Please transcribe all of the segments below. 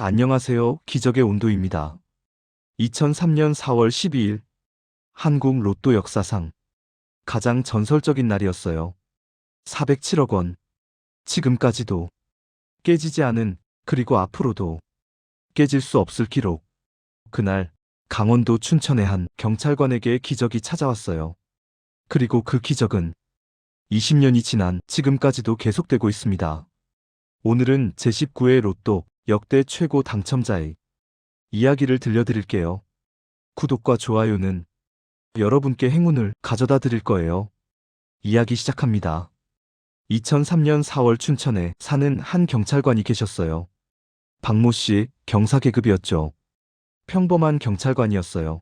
안녕하세요. 기적의 온도입니다. 2003년 4월 12일 한국 로또 역사상 가장 전설적인 날이었어요. 407억 원. 지금까지도 깨지지 않은, 그리고 앞으로도 깨질 수 없을 기록. 그날 강원도 춘천의 한 경찰관에게 기적이 찾아왔어요. 그리고 그 기적은 20년이 지난 지금까지도 계속되고 있습니다. 오늘은 제19회 로또 역대 최고 당첨자의 이야기를 들려드릴게요. 구독과 좋아요는 여러분께 행운을 가져다 드릴 거예요. 이야기 시작합니다. 2003년 4월 춘천에 사는 한 경찰관이 계셨어요. 박모 씨, 경사 계급이었죠. 평범한 경찰관이었어요.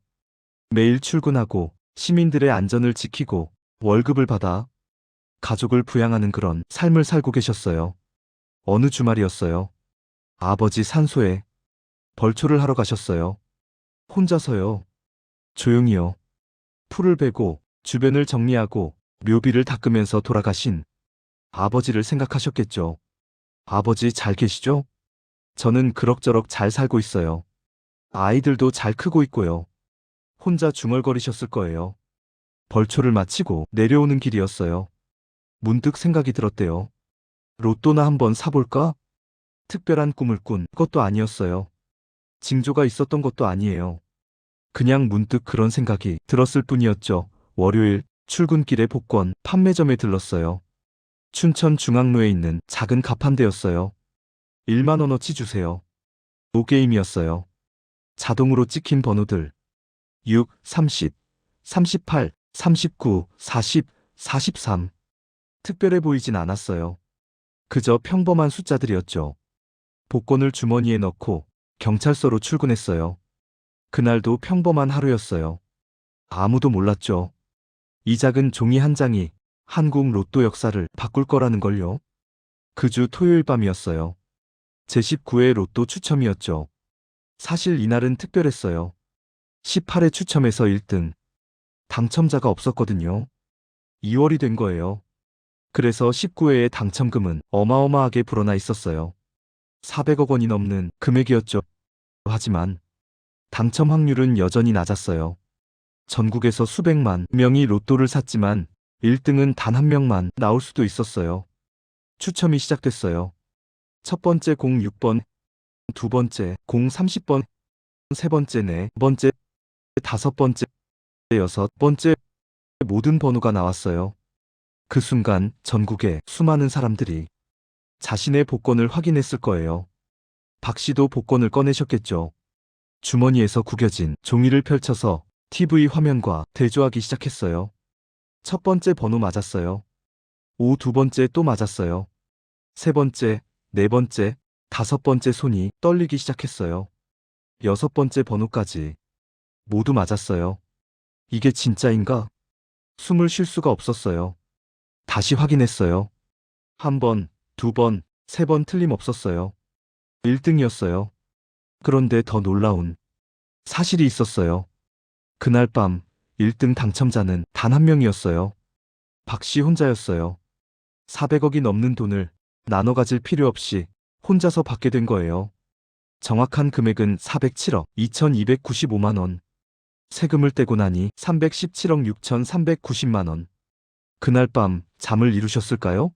매일 출근하고 시민들의 안전을 지키고 월급을 받아 가족을 부양하는 그런 삶을 살고 계셨어요. 어느 주말이었어요. 아버지 산소에 벌초를 하러 가셨어요. 혼자서요. 조용히요. 풀을 베고 주변을 정리하고 묘비를 닦으면서 돌아가신 아버지를 생각하셨겠죠. 아버지 잘 계시죠? 저는 그럭저럭 잘 살고 있어요. 아이들도 잘 크고 있고요. 혼자 중얼거리셨을 거예요. 벌초를 마치고 내려오는 길이었어요. 문득 생각이 들었대요. 로또나 한번 사볼까? 특별한 꿈을 꾼 것도 아니었어요. 징조가 있었던 것도 아니에요. 그냥 문득 그런 생각이 들었을 뿐이었죠. 월요일 출근길에 복권 판매점에 들렀어요. 춘천 중앙로에 있는 작은 가판대였어요. 1만 원어치 주세요. 노게임이었어요. 자동으로 찍힌 번호들 6, 30, 38, 39, 40, 43. 특별해 보이진 않았어요. 그저 평범한 숫자들이었죠. 복권을 주머니에 넣고 경찰서로 출근했어요. 그날도 평범한 하루였어요. 아무도 몰랐죠. 이 작은 종이 한 장이 한국 로또 역사를 바꿀 거라는 걸요. 그 주 토요일 밤이었어요. 제19회 로또 추첨이었죠. 사실 이날은 특별했어요. 18회 추첨에서 1등. 당첨자가 없었거든요. 2월이 된 거예요. 그래서 19회의 당첨금은 어마어마하게 불어나 있었어요. 400억 원이 넘는 금액이었죠. 하지만 당첨 확률은 여전히 낮았어요. 전국에서 수백만 명이 로또를 샀지만 1등은 단 한 명만 나올 수도 있었어요. 추첨이 시작됐어요. 첫 번째 공 6번, 두 번째 공 30번, 세 번째 네 번째, 다섯 번째, 여섯 번째, 모든 번호가 나왔어요. 그 순간 전국의 수많은 사람들이 자신의 복권을 확인했을 거예요. 박 씨도 복권을 꺼내셨겠죠. 주머니에서 구겨진 종이를 펼쳐서 TV 화면과 대조하기 시작했어요. 첫 번째 번호 맞았어요. 오, 두 번째 또 맞았어요. 세 번째, 네 번째, 다섯 번째 손이 떨리기 시작했어요. 여섯 번째 번호까지 모두 맞았어요. 이게 진짜인가? 숨을 쉴 수가 없었어요. 다시 확인했어요. 한 번, 두 번, 세 번 틀림없었어요. 1등이었어요. 그런데 더 놀라운 사실이 있었어요. 그날 밤 1등 당첨자는 단 한 명이었어요. 박 씨 혼자였어요. 400억이 넘는 돈을 나눠 가질 필요 없이 혼자서 받게 된 거예요. 정확한 금액은 407억 2295만 원. 세금을 떼고 나니 317억 6390만 원. 그날 밤 잠을 이루셨을까요?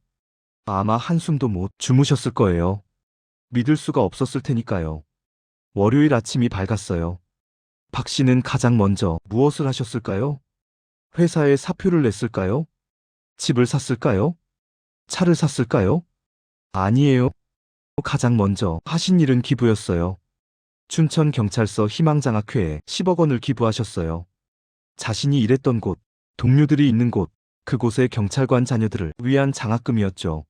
아마 한숨도 못 주무셨을 거예요. 믿을 수가 없었을 테니까요. 월요일 아침이 밝았어요. 박 씨는 가장 먼저 무엇을 하셨을까요? 회사에 사표를 냈을까요? 집을 샀을까요? 차를 샀을까요? 아니에요. 가장 먼저 하신 일은 기부였어요. 춘천경찰서 희망장학회에 10억 원을 기부하셨어요. 자신이 일했던 곳, 동료들이 있는 곳, 그곳의 경찰관 자녀들을 위한 장학금이었죠.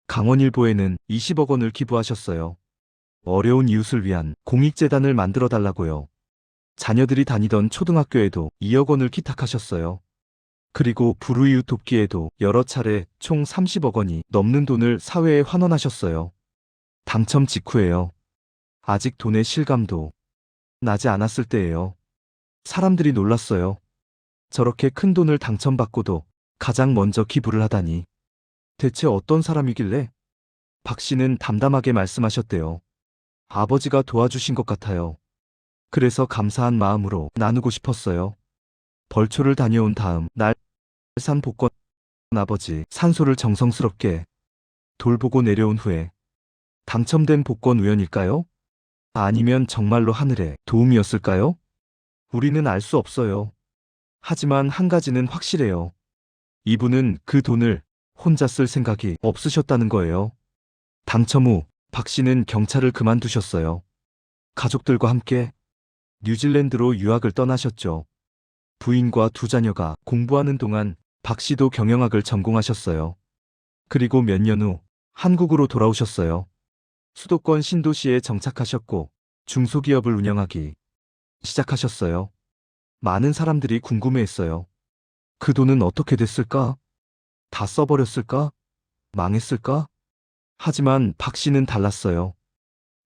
강원일보에는 20억 원을 기부하셨어요. 어려운 이웃을 위한 공익재단을 만들어 달라고요. 자녀들이 다니던 초등학교에도 2억 원을 기탁하셨어요. 그리고 불우이웃 돕기에도 여러 차례 총 30억 원이 넘는 돈을 사회에 환원하셨어요. 당첨 직후에요. 아직 돈의 실감도 나지 않았을 때예요. 사람들이 놀랐어요. 저렇게 큰 돈을 당첨받고도 가장 먼저 기부를 하다니. 대체 어떤 사람이길래? 박 씨는 담담하게 말씀하셨대요. 아버지가 도와주신 것 같아요. 그래서 감사한 마음으로 나누고 싶었어요. 벌초를 다녀온 다음 날 산 복권 아버지 산소를 정성스럽게 돌보고 내려온 후에 당첨된 복권 우연일까요? 아니면 정말로 하늘의 도움이었을까요? 우리는 알 수 없어요. 하지만 한 가지는 확실해요. 이분은 그 돈을 혼자 쓸 생각이 없으셨다는 거예요. 당첨 후 박 씨는 경찰을 그만두셨어요. 가족들과 함께 뉴질랜드로 유학을 떠나셨죠. 부인과 두 자녀가 공부하는 동안 박 씨도 경영학을 전공하셨어요. 그리고 몇 년 후 한국으로 돌아오셨어요. 수도권 신도시에 정착하셨고 중소기업을 운영하기 시작하셨어요. 많은 사람들이 궁금해했어요. 그 돈은 어떻게 됐을까? 다 써버렸을까? 망했을까? 하지만 박 씨는 달랐어요.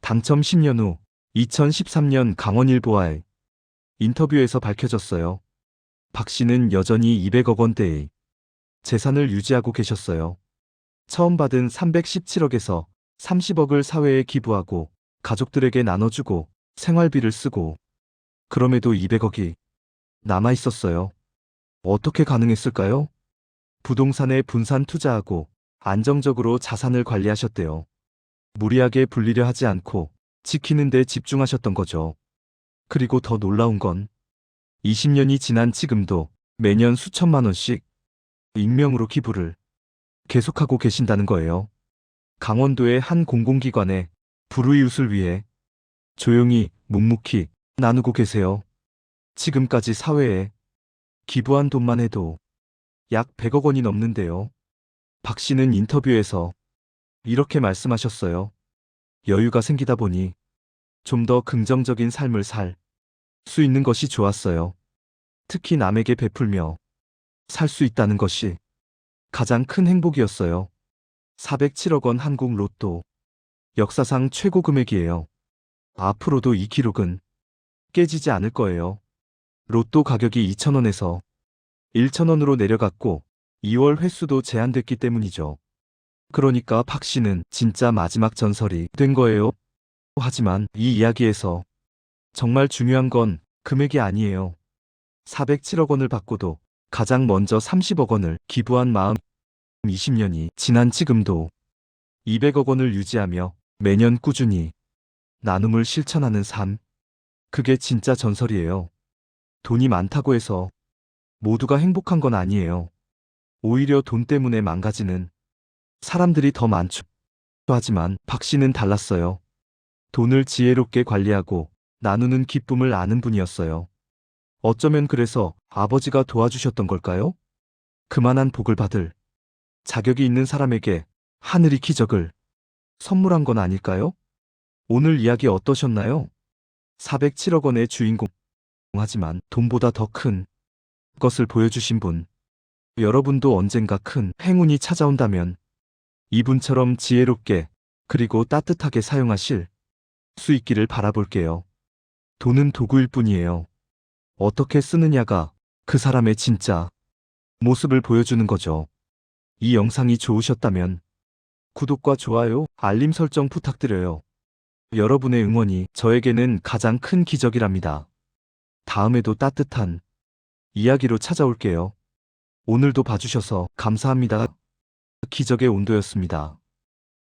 당첨 10년 후 2013년 강원일보와의 인터뷰에서 밝혀졌어요. 박 씨는 여전히 200억 원대의 재산을 유지하고 계셨어요. 처음 받은 317억에서 30억을 사회에 기부하고 가족들에게 나눠주고 생활비를 쓰고 그럼에도 200억이 남아 있었어요. 어떻게 가능했을까요? 부동산에 분산 투자하고 안정적으로 자산을 관리하셨대요. 무리하게 불리려 하지 않고 지키는 데 집중하셨던 거죠. 그리고 더 놀라운 건 20년이 지난 지금도 매년 수천만 원씩 익명으로 기부를 계속하고 계신다는 거예요. 강원도의 한 공공기관에 불우이웃을 위해 조용히 묵묵히 나누고 계세요. 지금까지 사회에 기부한 돈만 해도 약 100억 원이 넘는데요. 박 씨는 인터뷰에서 이렇게 말씀하셨어요. 여유가 생기다 보니 좀 더 긍정적인 삶을 살 수 있는 것이 좋았어요. 특히 남에게 베풀며 살 수 있다는 것이 가장 큰 행복이었어요. 407억 원 한국 로또. 역사상 최고 금액이에요. 앞으로도 이 기록은 깨지지 않을 거예요. 로또 가격이 2,000원에서 1,000원으로 내려갔고 2월 횟수도 제한됐기 때문이죠. 그러니까 박 씨는 진짜 마지막 전설이 된 거예요. 하지만 이 이야기에서 정말 중요한 건 금액이 아니에요. 407억 원을 받고도 가장 먼저 30억 원을 기부한 마음. 20년이 지난 지금도 200억 원을 유지하며 매년 꾸준히 나눔을 실천하는 삶. 그게 진짜 전설이에요. 돈이 많다고 해서 모두가 행복한 건 아니에요. 오히려 돈 때문에 망가지는 사람들이 더 많죠. 하지만 박 씨는 달랐어요. 돈을 지혜롭게 관리하고 나누는 기쁨을 아는 분이었어요. 어쩌면 그래서 아버지가 도와주셨던 걸까요? 그만한 복을 받을 자격이 있는 사람에게 하늘이 기적을 선물한 건 아닐까요? 오늘 이야기 어떠셨나요? 407억 원의 주인공. 하지만 돈보다 더 큰 것을 보여주신 분. 여러분도 언젠가 큰 행운이 찾아온다면 이분처럼 지혜롭게 그리고 따뜻하게 사용하실 수 있기를 바라볼게요. 돈은 도구일 뿐이에요. 어떻게 쓰느냐가 그 사람의 진짜 모습을 보여주는 거죠. 이 영상이 좋으셨다면 구독과 좋아요, 알림 설정 부탁드려요. 여러분의 응원이 저에게는 가장 큰 기적이랍니다. 다음에도 따뜻한 이야기로 찾아올게요. 오늘도 봐주셔서 감사합니다. 기적의 온도였습니다.